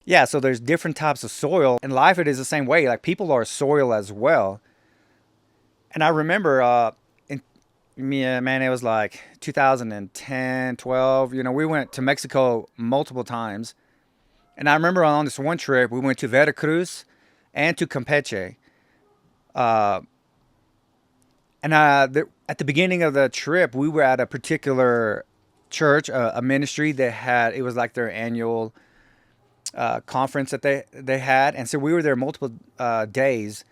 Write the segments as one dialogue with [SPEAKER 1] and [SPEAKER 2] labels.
[SPEAKER 1] Yeah, so there's different types of soil. In life, it is the same way. Like people are soil as well. And I remember, in man, it was like 2010, 12. We went to Mexico multiple times. And I remember on this one trip, we went to Veracruz and to Campeche. Uh, at the beginning of the trip, we were at a particular church, a ministry that had, it was like their annual conference that they had. And so we were there multiple days.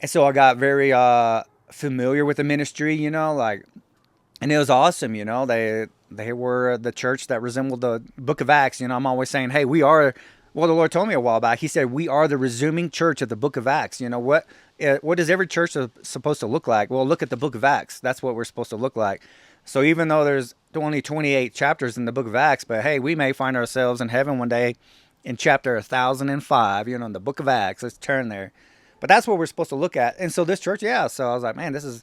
[SPEAKER 1] And so I got very familiar with the ministry, like, and it was awesome. They were the church that resembled the Book of Acts. I'm always saying, hey, we are. Well, the Lord told me a while back. He said we are the resuming church of the Book of Acts. What does every church supposed to look like? Well, look at the Book of Acts. That's what we're supposed to look like. So even though there's only 28 chapters in the Book of Acts, but hey, we may find ourselves in heaven one day in chapter 1005. In the Book of Acts. Let's turn there. But that's what we're supposed to look at. And so this church, yeah. So I was like, man, this is,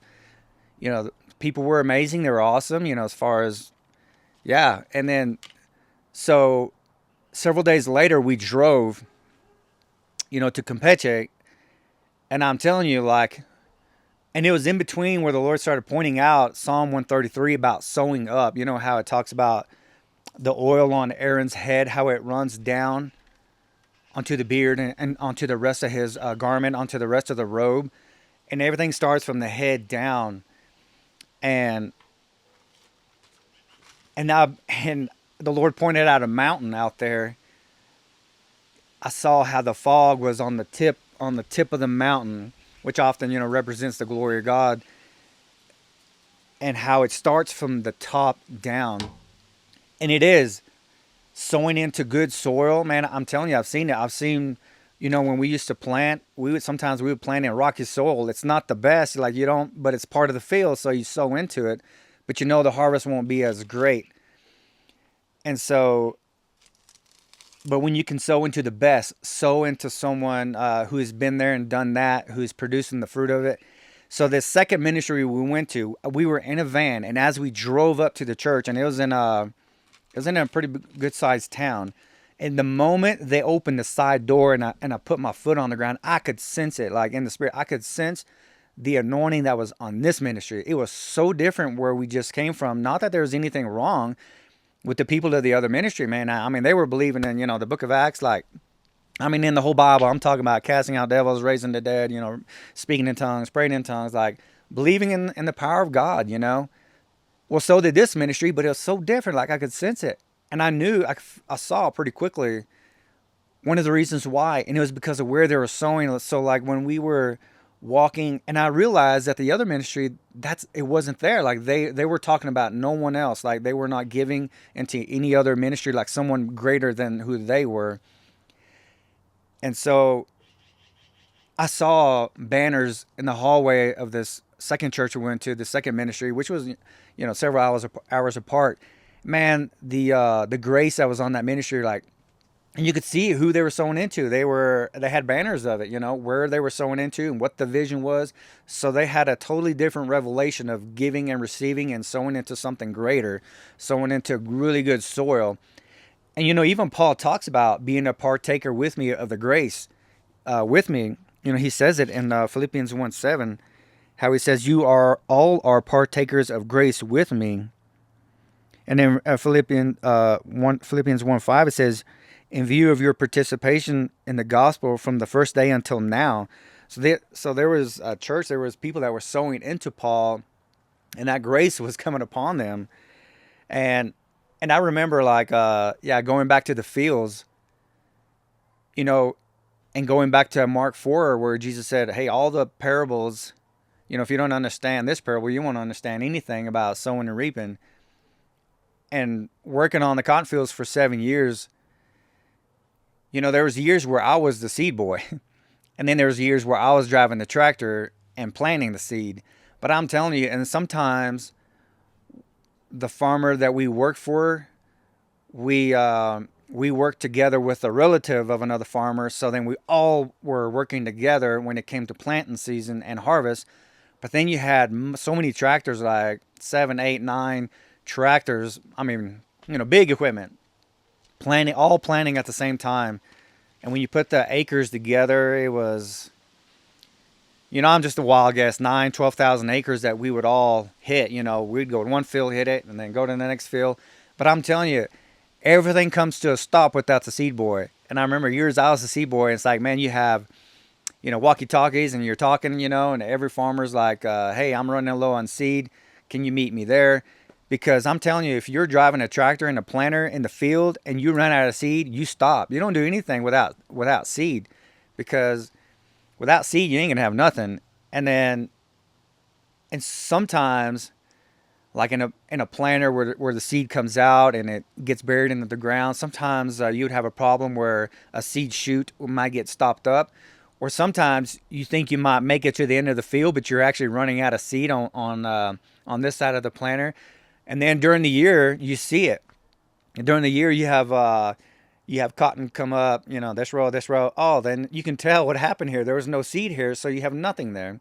[SPEAKER 1] people were amazing. They were awesome, as far as, yeah. And then, so several days later, we drove, to Campeche. And I'm telling you, like, and it was in between where the Lord started pointing out Psalm 133 about sewing up. You know how it talks about the oil on Aaron's head, how it runs down onto the beard and onto the rest of his garment, onto the rest of the robe. And everything starts from the head down. And and the Lord pointed out a mountain out there. I saw how the fog was on the tip of the mountain, which often represents the glory of God, and how it starts from the top down, and it is sowing into good soil. Man, I'm telling you, I've seen it. I've seen, when we used to plant, we would plant in rocky soil. It's not the best, like you don't, but it's part of the field, so you sow into it, but the harvest won't be as great. And so, but when you can sow into the best, sow into someone who has been there and done that, who's producing the fruit of it. So this second ministry we went to, we were in a van, and as we drove up to the church, and it was in a pretty good sized town. And the moment they opened the side door and I put my foot on the ground, I could sense it, like in the spirit. I could sense the anointing that was on this ministry. It was so different where we just came from. Not that there was anything wrong with the people of the other ministry, man. I mean, they were believing in, the Book of Acts, like, I mean, in the whole Bible. I'm talking about casting out devils, raising the dead, speaking in tongues, praying in tongues, like believing in the power of God. Well, so did this ministry, but it was so different. Like I could sense it. And I knew, I saw pretty quickly one of the reasons why. And it was because of where they were sowing. So like when we were walking, and I realized that the other ministry, it wasn't there. Like they were talking about no one else. Like they were not giving into any other ministry, like someone greater than who they were. And so I saw banners in the hallway of this second church we went to, the second ministry, which was, several hours apart. Man, the grace that was on that ministry, like, and you could see who they were sowing into. They had banners of it, where they were sowing into and what the vision was. So they had a totally different revelation of giving and receiving and sowing into something greater, sowing into really good soil. And even Paul talks about being a partaker with me of the grace, with me. He says it in Philippians 1:7, how he says, "You are all are partakers of grace with me." And in Philippians 1:5, it says, "In view of your participation in the gospel from the first day until now." So there was a church, there was people that were sowing into Paul, and that grace was coming upon them. And and I remember, like, yeah, going back to the fields, you know, and going back to Mark 4, where Jesus said, "Hey, all the parables, if you don't understand this parable, you won't understand anything about sowing and reaping." And working on the cotton fields for 7 years, there was years where I was the seed boy, and then there was years where I was driving the tractor and planting the seed. But I'm telling you, and sometimes the farmer that we work for, we worked together with a relative of another farmer. So then we all were working together when it came to planting season and harvest. But then you had so many tractors, like 7, 8, 9 tractors. I mean, big equipment planting, all planting at the same time. And when you put the acres together, it was, I'm just a wild guess, 12,000 acres that we would all hit. We'd go to one field, hit it, and then go to the next field. But I'm telling you, everything comes to a stop without the seed boy. And I remember years I was a seed boy, and it's like, man, you have, walkie-talkies, and you're talking, and every farmer's like, hey, I'm running low on seed. Can you meet me there? Because I'm telling you, if you're driving a tractor and a planter in the field and you run out of seed, you stop. You don't do anything without seed, because without seed you ain't gonna have nothing. And sometimes, like in a planter where the seed comes out and it gets buried into the ground, sometimes you would have a problem where a seed shoot might get stopped up, or sometimes you think you might make it to the end of the field, but you're actually running out of seed on this side of the planter. And then during the year, you see it. And during the year, you have cotton come up, this row, this row. Oh, then you can tell what happened here. There was no seed here, so you have nothing there.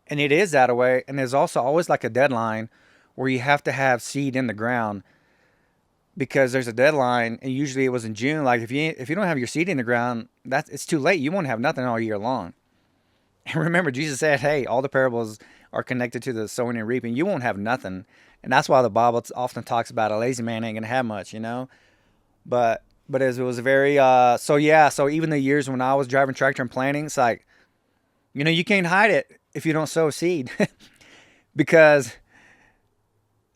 [SPEAKER 1] And it is that way. And there's also always like a deadline where you have to have seed in the ground, because there's a deadline. And usually it was in June. Like if you don't have your seed in the ground, it's too late. You won't have nothing all year long. And remember, Jesus said, hey, all the parables are connected to the sowing and reaping. You won't have nothing. And that's why the Bible often talks about a lazy man ain't going to have much, But as it was very, so even the years when I was driving tractor and planting, it's like, you can't hide it if you don't sow seed. Because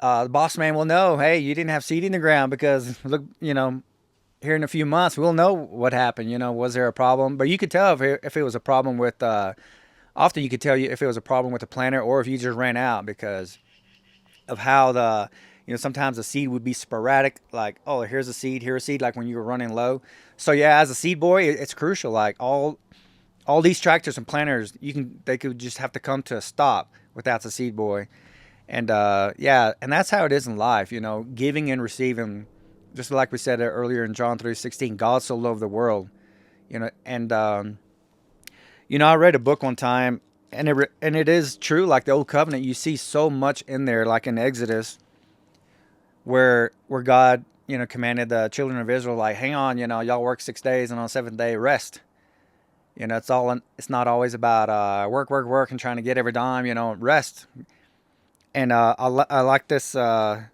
[SPEAKER 1] the boss man will know, hey, you didn't have seed in the ground, because look, here in a few months, we'll know what happened. Was there a problem? But you could tell if it was a problem with, often you could tell you if it was a problem with the planter or if you just ran out, because of how sometimes the seed would be sporadic, like, oh, here's a seed, here's a seed, like when you were running low. So yeah, as a seed boy, it's crucial. Like all these tractors and planters, they could just have to come to a stop without the seed boy. And and that's how it is in life, giving and receiving. Just like we said earlier in John 3:16, God so loved the world, and I read a book one time, and it is true. Like the old covenant, you see so much in there, like in Exodus, where God, commanded the children of Israel, like, hang on, y'all work 6 days, and on the seventh day rest. It's not always about work, and trying to get every dime. Rest. And I like this in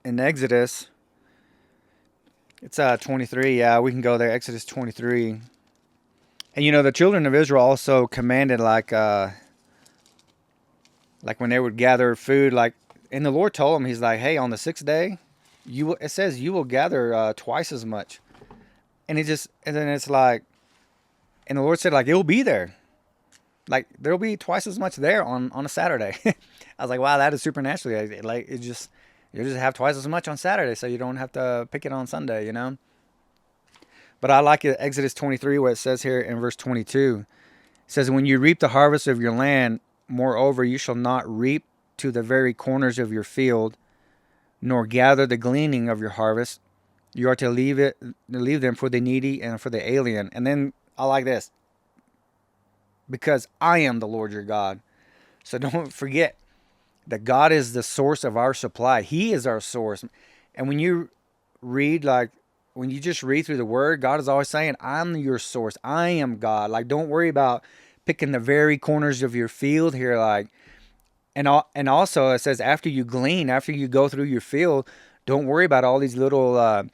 [SPEAKER 1] Exodus. It's 23. Yeah, we can go there. Exodus 23. And the children of Israel also commanded, like when they would gather food, and the Lord told them, He's like, hey, on the sixth day, it says you will gather twice as much. And then it's like, and the Lord said, like, it will be there. Like there'll be twice as much there on a Saturday. I was like, wow, that is supernatural. You just have twice as much on Saturday, so you don't have to pick it on Sunday, But I like it, Exodus 23, what it says here in verse 22. It says, when you reap the harvest of your land, moreover, you shall not reap to the very corners of your field, nor gather the gleaning of your harvest. You are to leave them for the needy and for the alien. And then I like this, because I am the Lord your God. So don't forget that God is the source of our supply. He is our source. And when you just read through the word, God is always saying, I'm your source. I am God. Like, don't worry about picking the very corners of your field here. And also it says, after you glean, after you go through your field, don't worry about all these little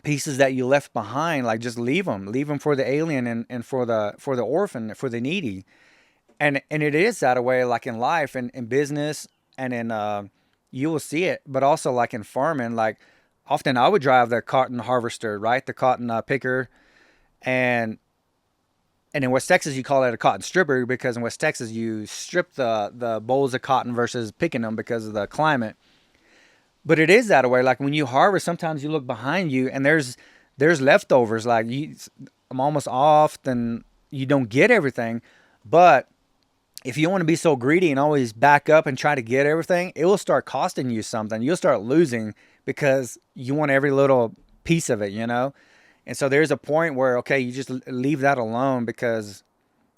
[SPEAKER 1] pieces that you left behind. Like, just leave them for the alien and for the orphan, for the needy. And it is that way, like in life and in business, and in you will see it, but also like in farming. Like often I would drive the cotton harvester, right? The cotton picker. And in West Texas, you call it a cotton stripper, because in West Texas, you strip the bolls of cotton versus picking them because of the climate. But it is that way. Like when you harvest, sometimes you look behind you and there's leftovers. Like I'm almost often you don't get everything. But if you want to be so greedy and always back up and try to get everything, it will start costing you something. You'll start losing because you want every little piece of it, And so there's a point where, okay, you just leave that alone, because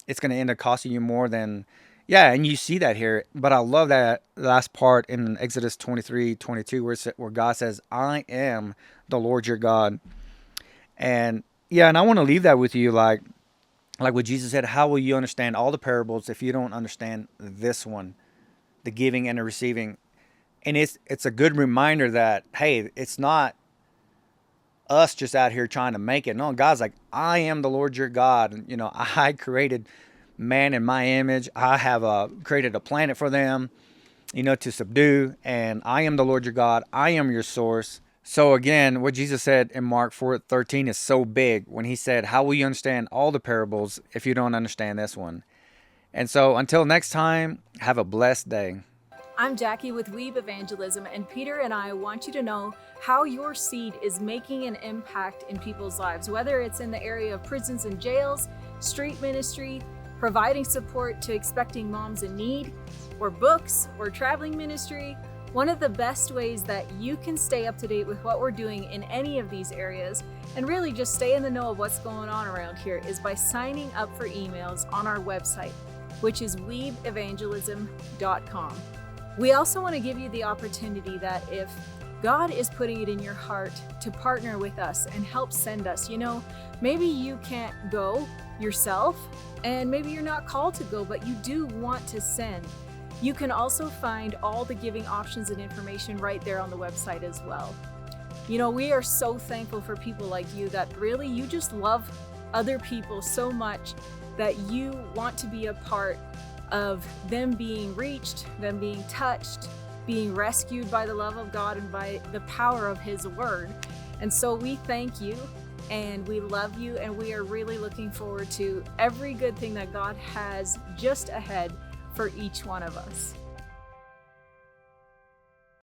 [SPEAKER 1] it's going to end up costing you more than Yeah, and you see that here. But I love that last part in Exodus 23:22, where God says, I am the Lord your God. And yeah, and I want to leave that with you, like what Jesus said, how will you understand all the parables if you don't understand this one, the giving and the receiving? And it's a good reminder that, hey, it's not us just out here trying to make it. No, God's like, I am the Lord your God. And, I created man in my image. I have created a planet for them, to subdue. And I am the Lord your God. I am your source. So again, what Jesus said in Mark 4:13 is so big when he said, how will you understand all the parables if you don't understand this one? And so until next time, have a blessed day.
[SPEAKER 2] I'm Jackie with Weeb Evangelism, and Peter and I want you to know how your seed is making an impact in people's lives, whether it's in the area of prisons and jails, street ministry, providing support to expecting moms in need, or books, or traveling ministry. One of the best ways that you can stay up to date with what we're doing in any of these areas and really just stay in the know of what's going on around here is by signing up for emails on our website, which is weebevangelism.com. We also want to give you the opportunity that if God is putting it in your heart to partner with us and help send us, maybe you can't go yourself and maybe you're not called to go, but you do want to send. You can also find all the giving options and information right there on the website as well. We are so thankful for people like you that really you just love other people so much that you want to be a part of them being reached, them being touched, being rescued by the love of God and by the power of His Word. And so we thank you and we love you, and we are really looking forward to every good thing that God has just ahead for each one of us.